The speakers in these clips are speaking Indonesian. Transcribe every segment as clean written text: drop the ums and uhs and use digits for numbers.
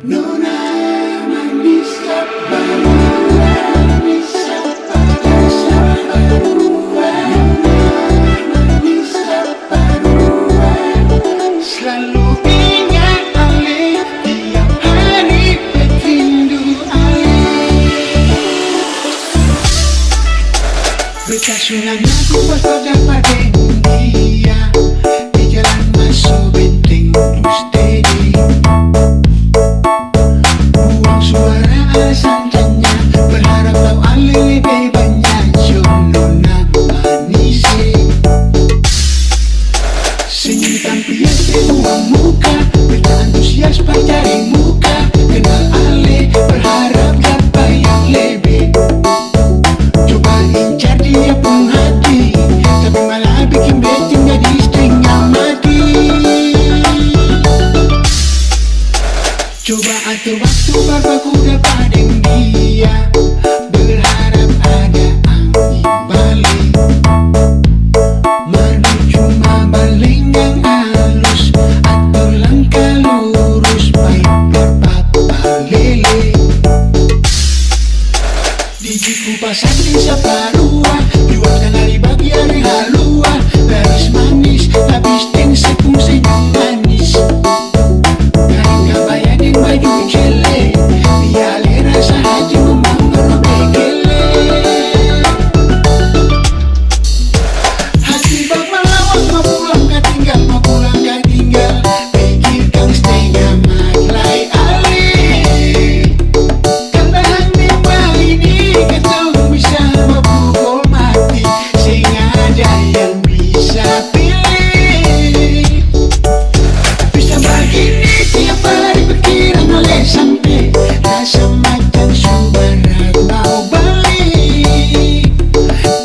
Nona manis kebaruan, bisa pada sebaruan. Nona manis kebaruan, selalu ingat Ale, tiap hari bertindu Ale. Beta sunang aku waspada pada dia, di jalan masuk benteng Mustedi. Buang suara santanya, berharap tahu Ale lebih banyak. Nona manis, senyum tampilan buang muka, beta antusias cari muka. Kenal Ale, berharap dapat yang lebih. Coba incar dia pun hati, tapi malah bikin betting jadi istrinya mati. Coba atur waktu berbaku dapat dia, berharap ada angin balik, menuju mabaling yang halus. Atur langkah lurus, baik berpapa lele. Dijiku pasang di saparua, jualkan hari bagi hari halua. Laris manis, habis ting sepung senyum manis. Kain kabaya di baju cele, dia rasa hati memang berobekele. Hati bak melawak, mau pulang gak tinggal, mau pulang gak tinggal. Pikirkan setengah maklai Ali, kandahan dewa ini ketong bisa memukul mati, sehingga ada yang bisa pilih. Bisa begini tiap hari pikiran oleh sampai rasa macan subarat mau balik.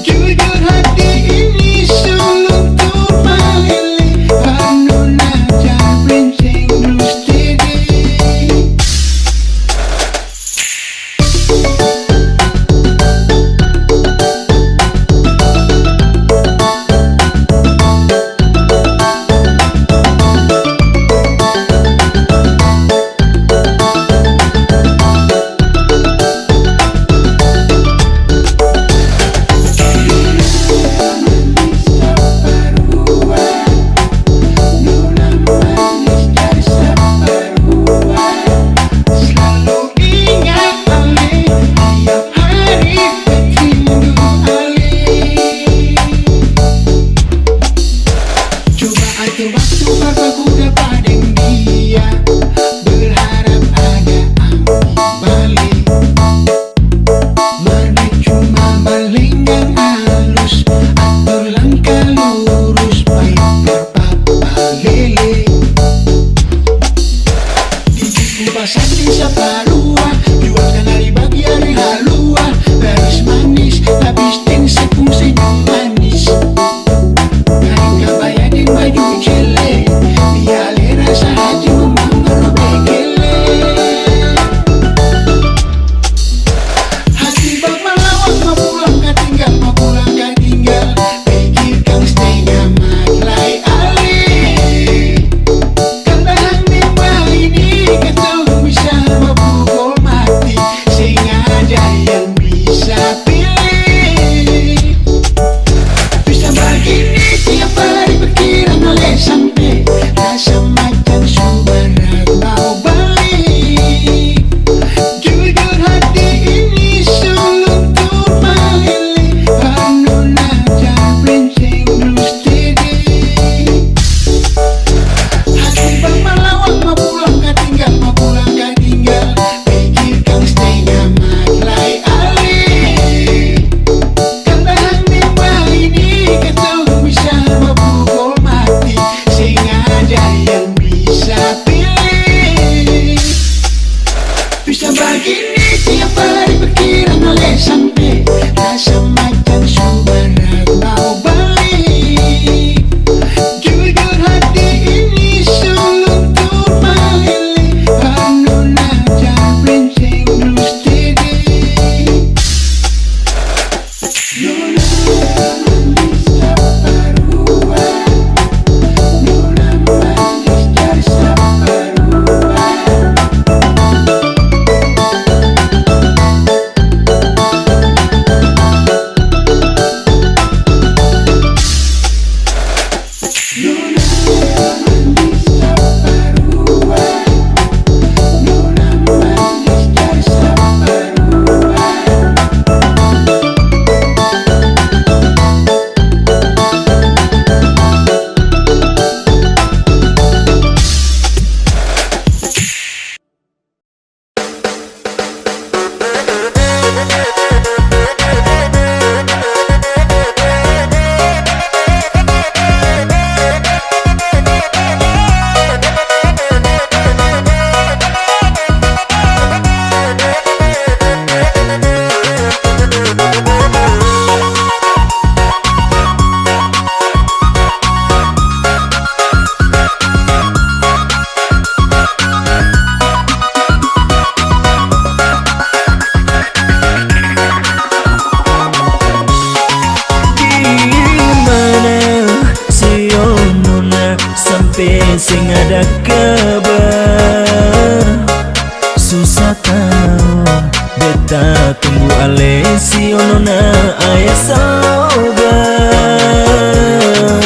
Jujur hati ini sulung tuh malele, Nona jabrenceng Mustedi. Nona manis dari separuhan, selalu ingat Ale, tiap hari bertindu Ale. Coba atur waktu berbaku dapat dia, berharap ada angin balik, menuju mabaling yang halus. Atur langkah lurus, baik berpapa lele. Dijiku pasang di saparua, jualkan hari bagi hari halua. Laris manis, habis ting sepung senyum manis. Kain kabaya di baju cele, dia rasa hati memang berobekele. Hati bak melawak, mau pulang gak tinggal, mau pulang gak tinggal. Pikirkan setengah sing ada kabar. Susah tahu beta tunggu alesi ono na ayah sabar.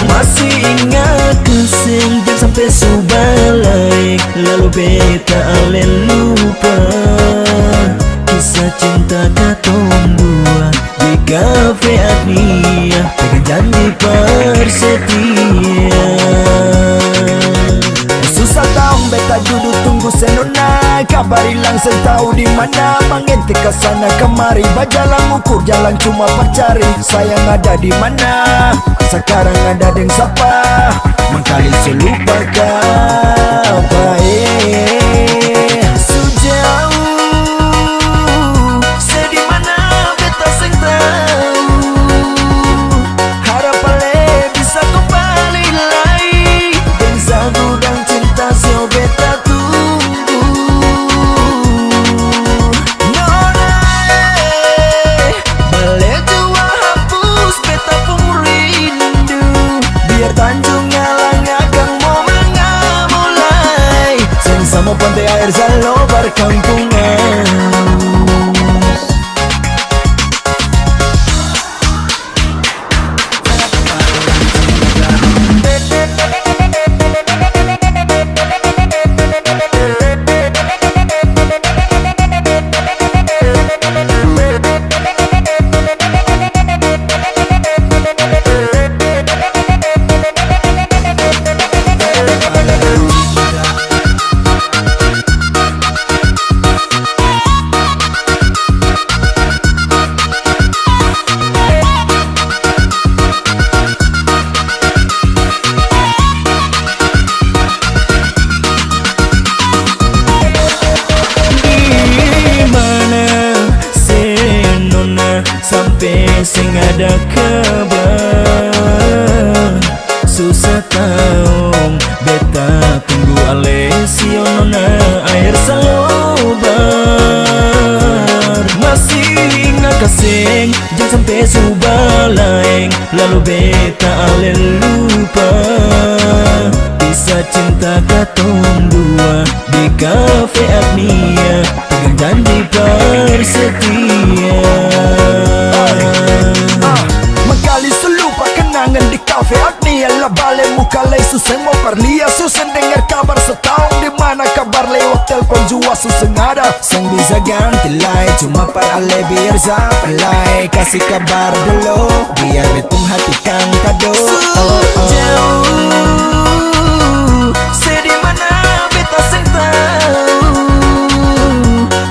Masih ingat kesing dan sampai subalik, lalu beta ale lupa kisah cinta katong dua di kafe Agnia dengan janji persetia. Susah tahu beta duduk tunggu senona, kabar hilang tahu di mana. Mengintip ke sana kemari, bajalan ukur jalan cuma percari sayang ada di mana. Sekarang ada deng siapa, mengkali selupa apa sejauh sedih mana beta sing tahu. Harap ale bisa kembali lagi dan sagudang cinta sio beta tunggu. Nona bale jua hapus beta pun rindu, biar Tanjung Ngalang akan mau mengamulai sing sama pantai air salo berkampungan. Sampai sing ada kabar. Susah tahu beta tunggu alesi ono na air salobar. Masih ingat kasing jangan sampai subalaeng, lalu beta ale lupa kisah cinta katong dua di kafe Agnia dengan janji persetia. Mengkali selupa kenangan di kafe Agnia, lah bale muka lay suseng mau perlia. Suseng dengar kabar setahun di mana kabar lewat telpon jua suseng ada. Seng bisa ganti lay cuma para ale biar sapelai kasih kabar dulu biar betung hati kang kado. Jauh sedih mana beta seng tahu.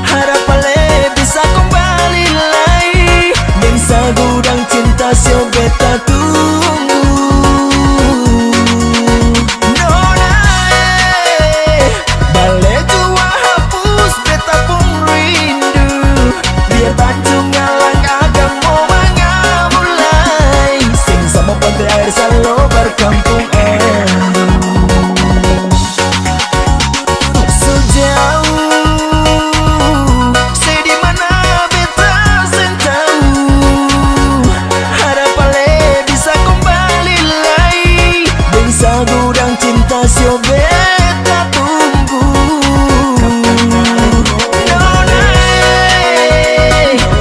Harap ale bisa kembali lagi dan sagudang cinta sio beta tunggu. Nona bale jua hapus beta pun rindu, biar Tanjung Ngalang akan mau mengamulai sing sama pantai air salo berkampung sio beta tunggu. Nona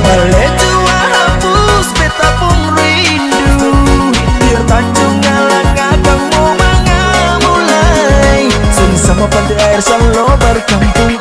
bale jua hapus beta pun rindu, biar Tanjung Ngalang akan mau mengamulai sing sama pantai air salo berkampung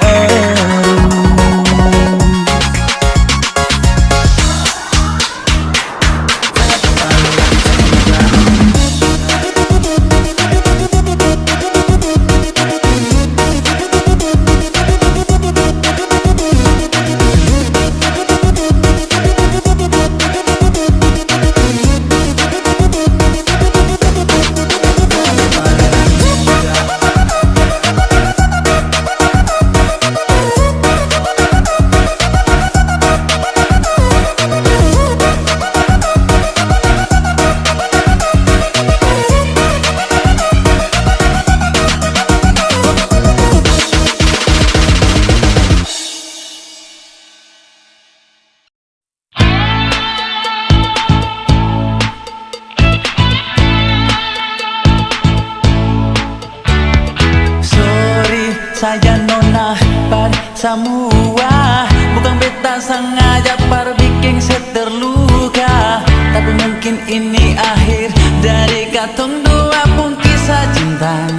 semua. Bukan beta sengaja bikin saya terluka, tapi mungkin ini akhir dari katong dua pun kisah cinta.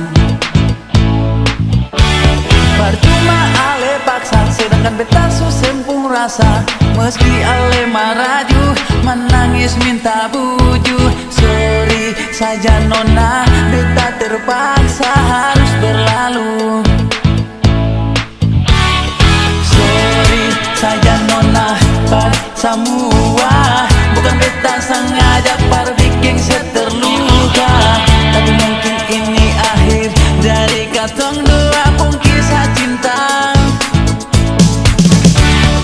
Percuma ale paksa, sedangkan beta susempung rasa. Meski ale maraju, menangis minta buju. Sorry saja nona, beta terpaksa harus berlalu. Sorry saja nona, semua. Bukan beta sengaja bikin saya terluka, tapi mungkin ini akhir dari katong dua pun kisah cinta.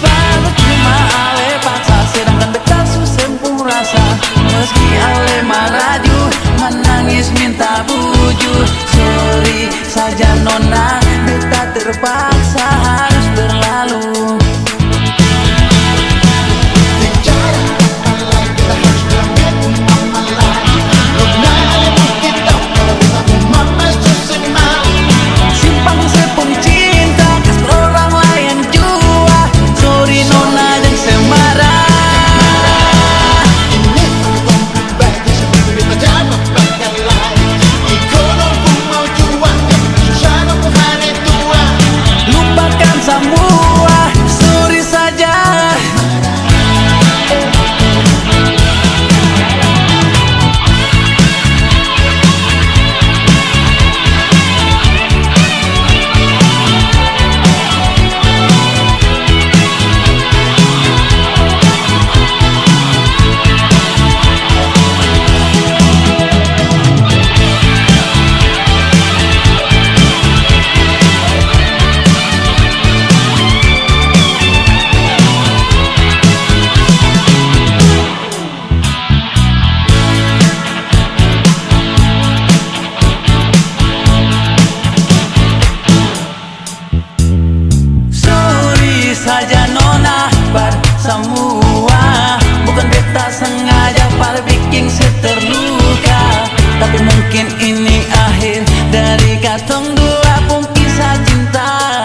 Baru cuma ale paksa, sedangkan beta susempung rasa. Meski ale maraju, menangis minta buju. Sorry saja nona, beta terpaksa harus berlalu. Saja nona semua. Bukan beta sengaja bikin saya terluka, tapi mungkin ini akhir dari katong dua pun kisah cinta.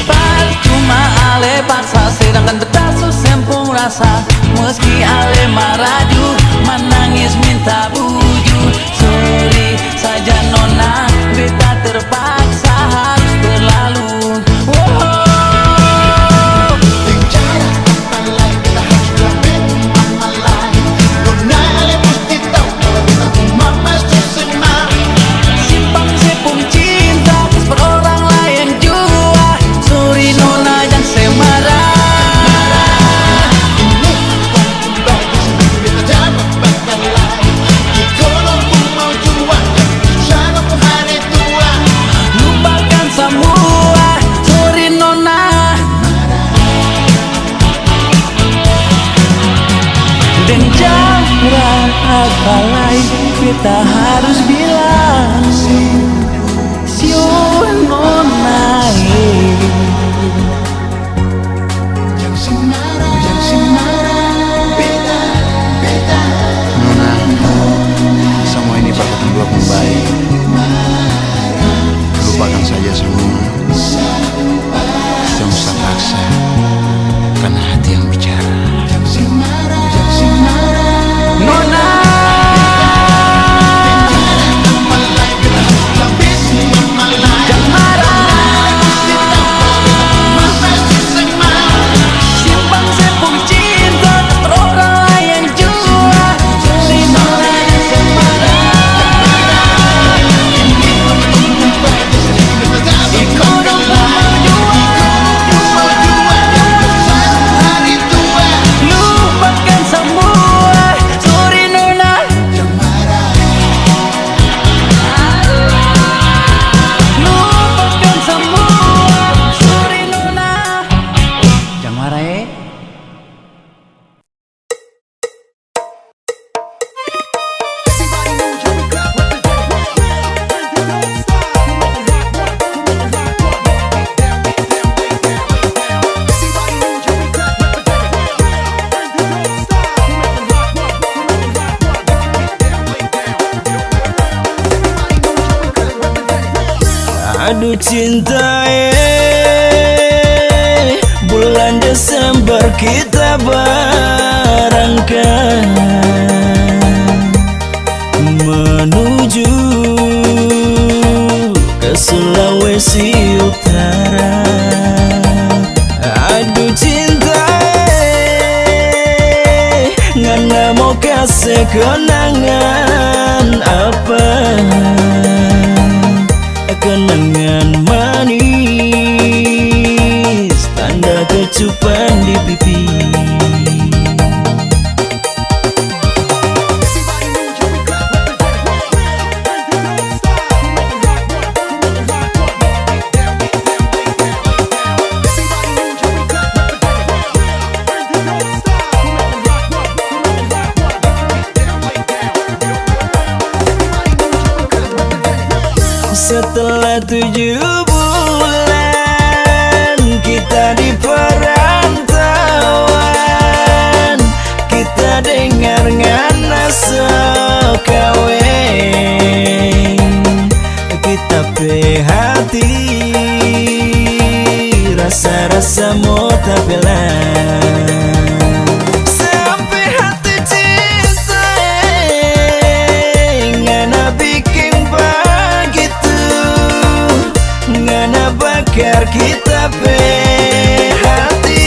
Percuma ale paksa, sedangkan beta susempung rasa. Meski ale maraju, menangis minta buju. Sorry saja nona, beta terpaksa harus berlalu. Dan jangan apa lain kita harus bilang. Sio nona, Nona, semua ini perbuatan dua pun baik. Lupakan saja semua. Tidak usah paksa, karena hati yang bicara. nona. Jangan marah, simpan sepung cinta ke orang lain jua. Jadi nona yang semarah, ikut Aduh cinta bulan Desember kita barengkan menuju ke Sulawesi Utara. Aduh cinta ngana mau kasih kenangan apa? Kenangan manis, tanda kecupan di pipi. Setelah 7 bulan kita di perantauan, kita dengar ngana sekawin, kita hati rasa-rasa mau tabelan. Sampai hati cinta ngana bikin ngana bakar kita hati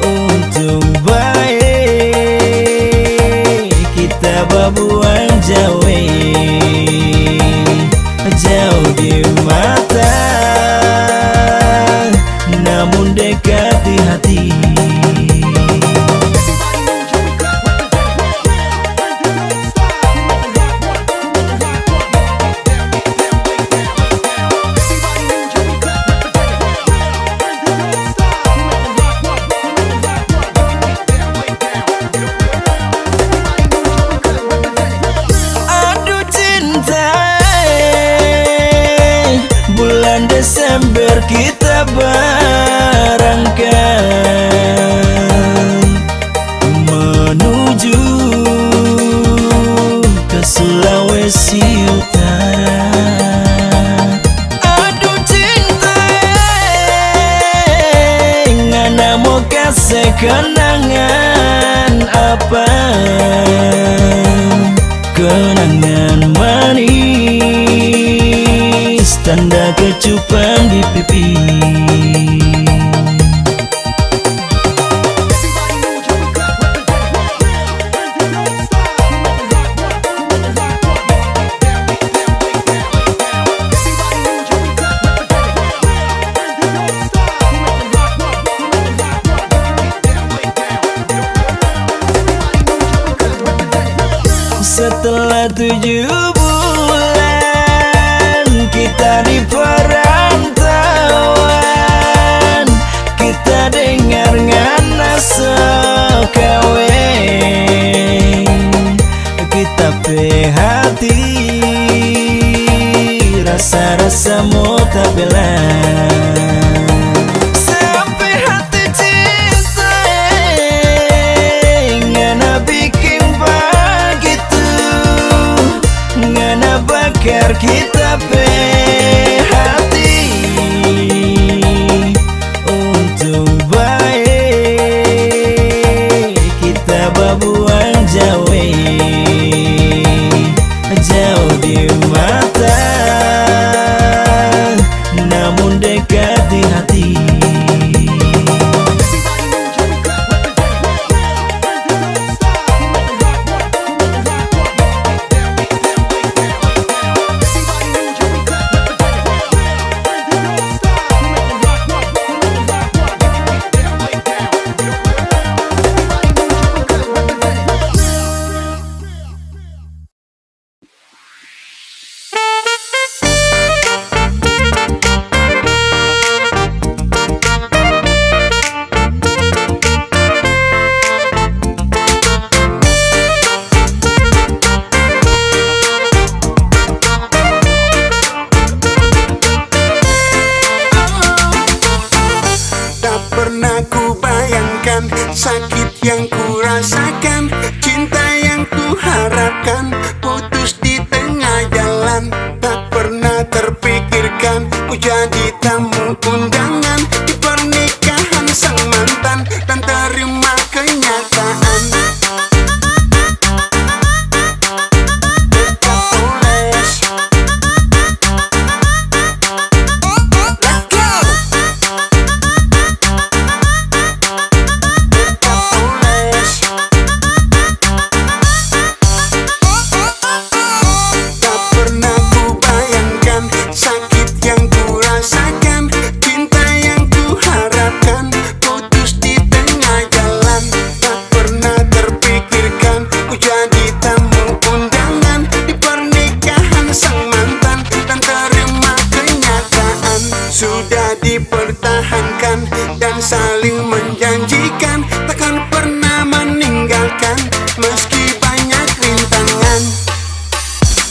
untung baik kita babuang jauh di mata namun dekat di hati. Bulan Desember kita barengkan menuju ke Sulawesi Utara. Aduh cinta ngana mau kasih kenangan apa? Kenangan manis, tanda kecupan di pipi. Setelah 7 bulan kita di perantauan, kita dengar ngana sekawin, kita hati rasa-rasa mau tabelan. Sampai hati cinta ngana bikin ngana bakar kita hati untung baik kita babuang jauh di mata namun dekat di hati.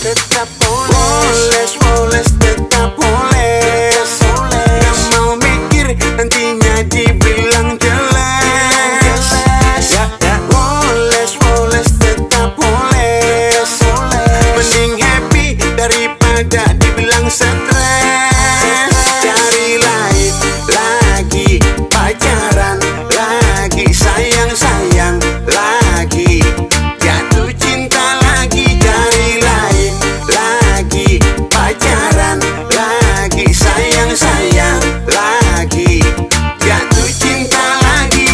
tetap poles, poles, tetap poles. Gak mau mikir nantinya dibilang jelas. Poles, poles, tetap poles. Mending happy daripada dibilang stres. Cari lain lagi, pacaran lagi, sayang-sayang lagi, jatuh cinta lagi. Cari lain lagi, pacaran lagi, sayang-sayang lagi, jatuh cinta lagi.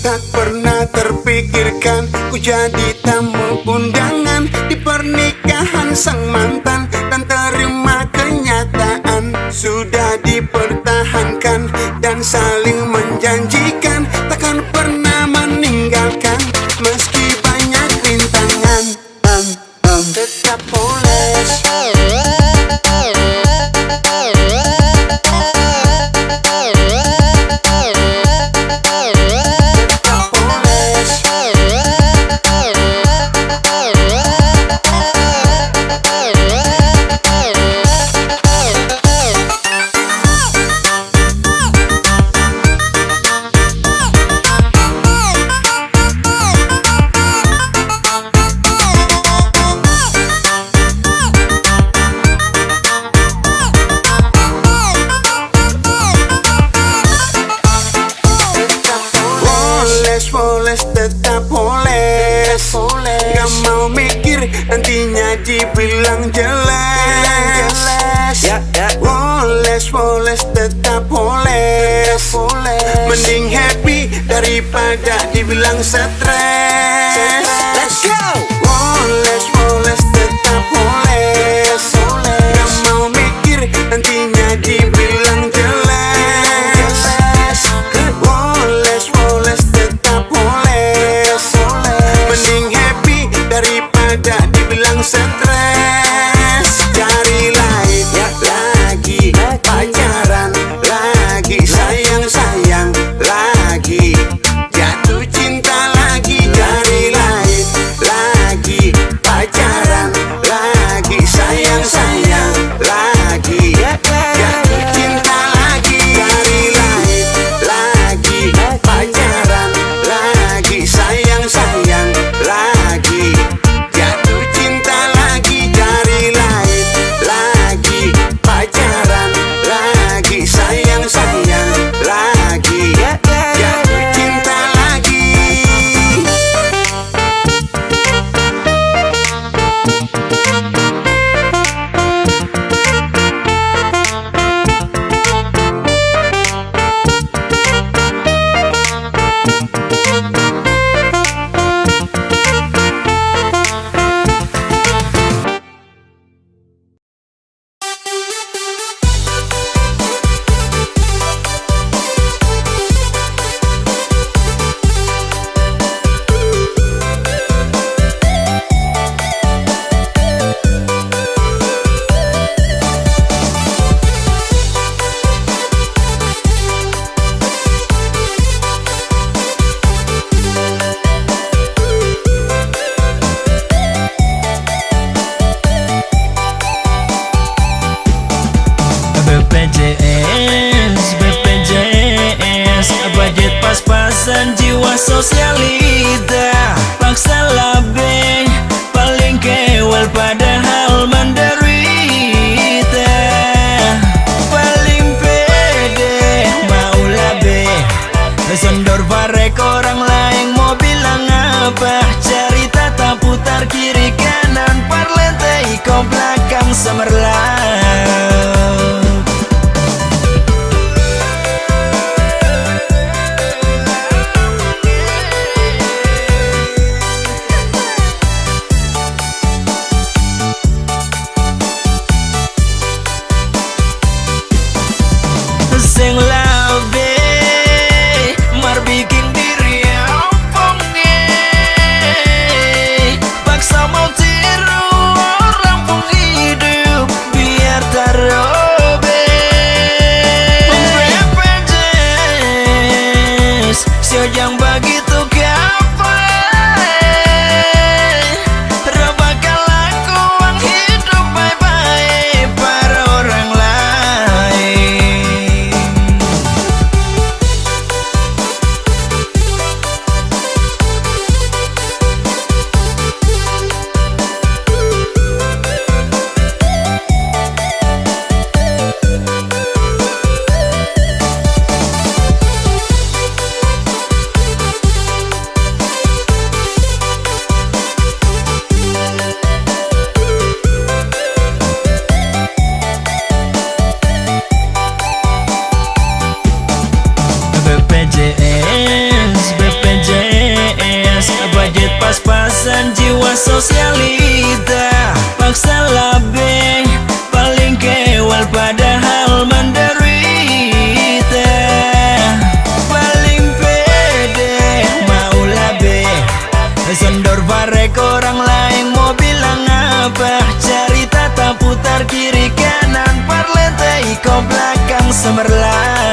Tak pernah terpikirkan ku jadi tamu undangan di pernikahan sang mantan, dan terima kenyataan sudah dipertahankan dan saling menjanjikan takkan pernah meninggalkan meski banyak rintangan. Tetap poles. Poles, tetap poles. Gak mau mikir nantinya dibilang jelas. Poles, poles, tetap poles. Mending happy daripada dibilang stres. Let's go. Poles, poles, tetap poles. Gak mau mikir nantinya dibilang jelas. Poles, poles, tetap poles. Mending happy daripada dibilang stres. Cari lain lagi, pacaran lagi, sayang-sayang lagi, jatuh cinta lagi. Cari lain lagi, pacaran lagi, sayang-sayang lagi, jatuh cinta lagi. Cari lain lagi, pacaran lagi, sayang-sayang lagi, jatuh cinta lagi. Cari lain lagi, pacaran lagi, sayang-sayang lagi, jatuh cinta lagi. BPJS budget pas-pasan, jiwa sosialita paksa labe, paling kewel padahal menderita. Paling pede mau labe, sondor barek orang lain mau bilang apa. Cerita tak putar kiri kanan, parlentai kau belakang semerlap. Sing labe mar bikin diri ompong sio yang begitu gapai. Roh bakal lakukan hidup baik-baik para orang lain. BPJS budget pas-pasan, jiwa sosialita paksa labeh, paling kewal padahal menderita. Paling pede mau labeh, sondor barek orang lain mau bilang apa. Cerita tak putar kiri kanan, parlentai kau belakang semerlap.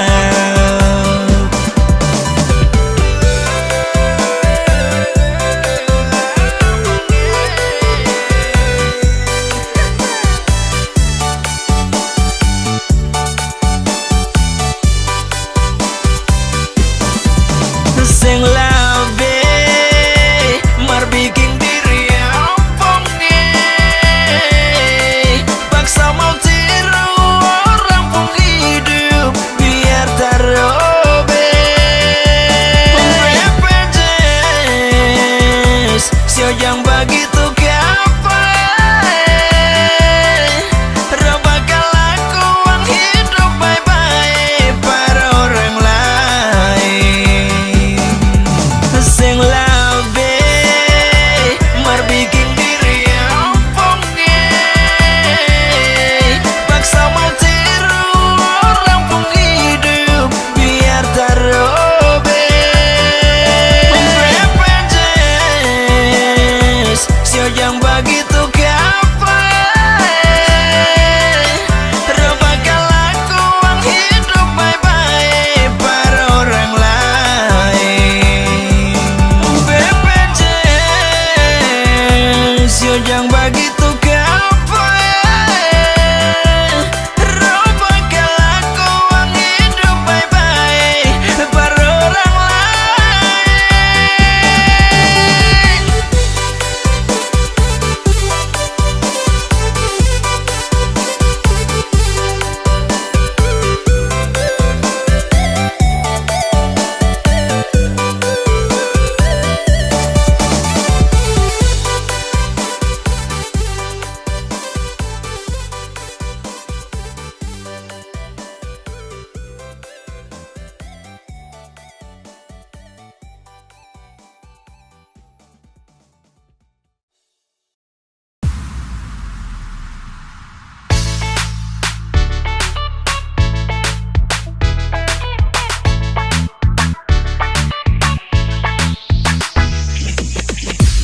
Sing labe mar bikin diri ampungnya, paksa mau tiru orang pun hidup biar tarobe. BPJS sio yang begitu gapai. Roh bakal lakukan hidup baik-baik para orang lain. Sing labe mar bikin diri ampungnya, paksa mau tiru orang pun hidup biar tarobe. BPJS sio yang begitu gapai. Roh bakal lakukan hidup baik-baik para orang lain. BPJS sio yang begitu gapai. Roh bakal lakukan hidup baik-baik para orang lain.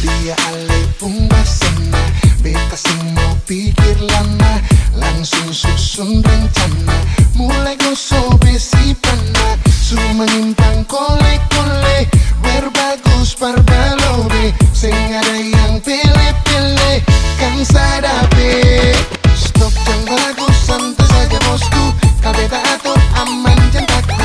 Dia ale punggasana, beta semua pikir lama, langsung susun rencana, mulai gosok besi pana, su menyimpang kole-kole, berbagus parbalobe, sing ada yang pele-pele, kan sadape. Stop yang bagus, santai saja bosku, kau beta atur aman jantaku,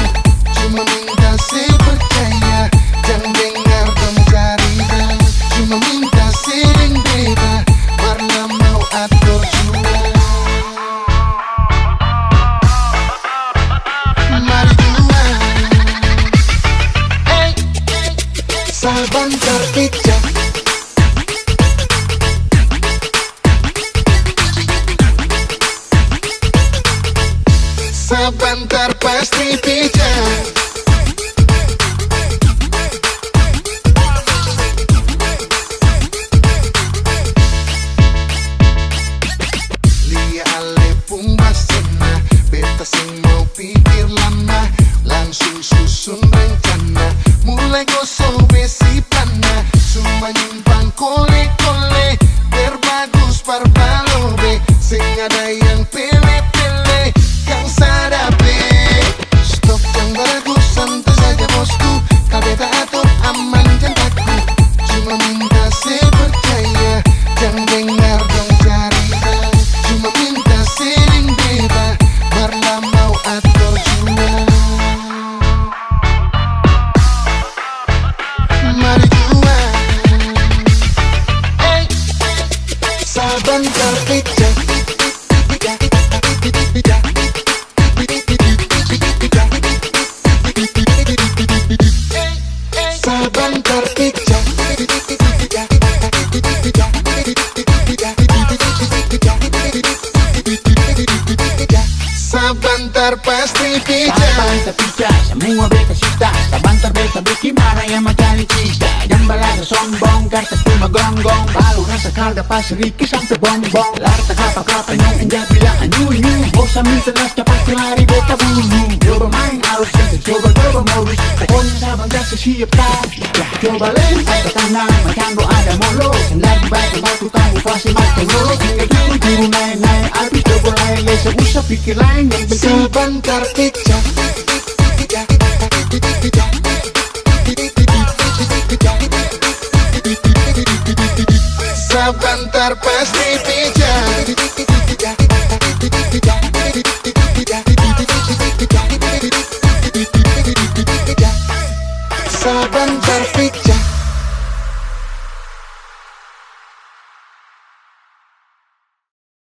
cuma minta saya percaya, jangan dengar dan cari dan, cuma minta sering beta, warna mau atur jua. Mari jua, sabantar pijak, sabantar pasti pijak. Lia ale punggasana, beta sing mau pikir lama, langsung susun rencana, mulai gosok besi pana, cuma nyimpang kole-kole, berbagus parbalobe, sing ada yang pele-pele, yang sadape. Stop yang bagus. Sebentar pijat. Sebentar pasti pijat. Basta pizza, semua beta sista. Sabantar beta bagaimana yang mencari cista. Yang balaga sombong, karta cuma gonggong. Balu rasa kalda pasiriki sampai bongbong. Larta kapal-kapal yang indah bilang anyu-anyu. Bosan minta nas cepat lari beta bulu. Coba main arus dan coba modus. Pokoknya sabantar siap tak. Coba lempar ke tanah, macam ada molo. Sendal batu batu kamu pasti makan molo. Hingga turun naik api coba lain. Usah pikir lain yang penting. Sebentar pijat. Sebentar pasti pijat. Sebentar pijat.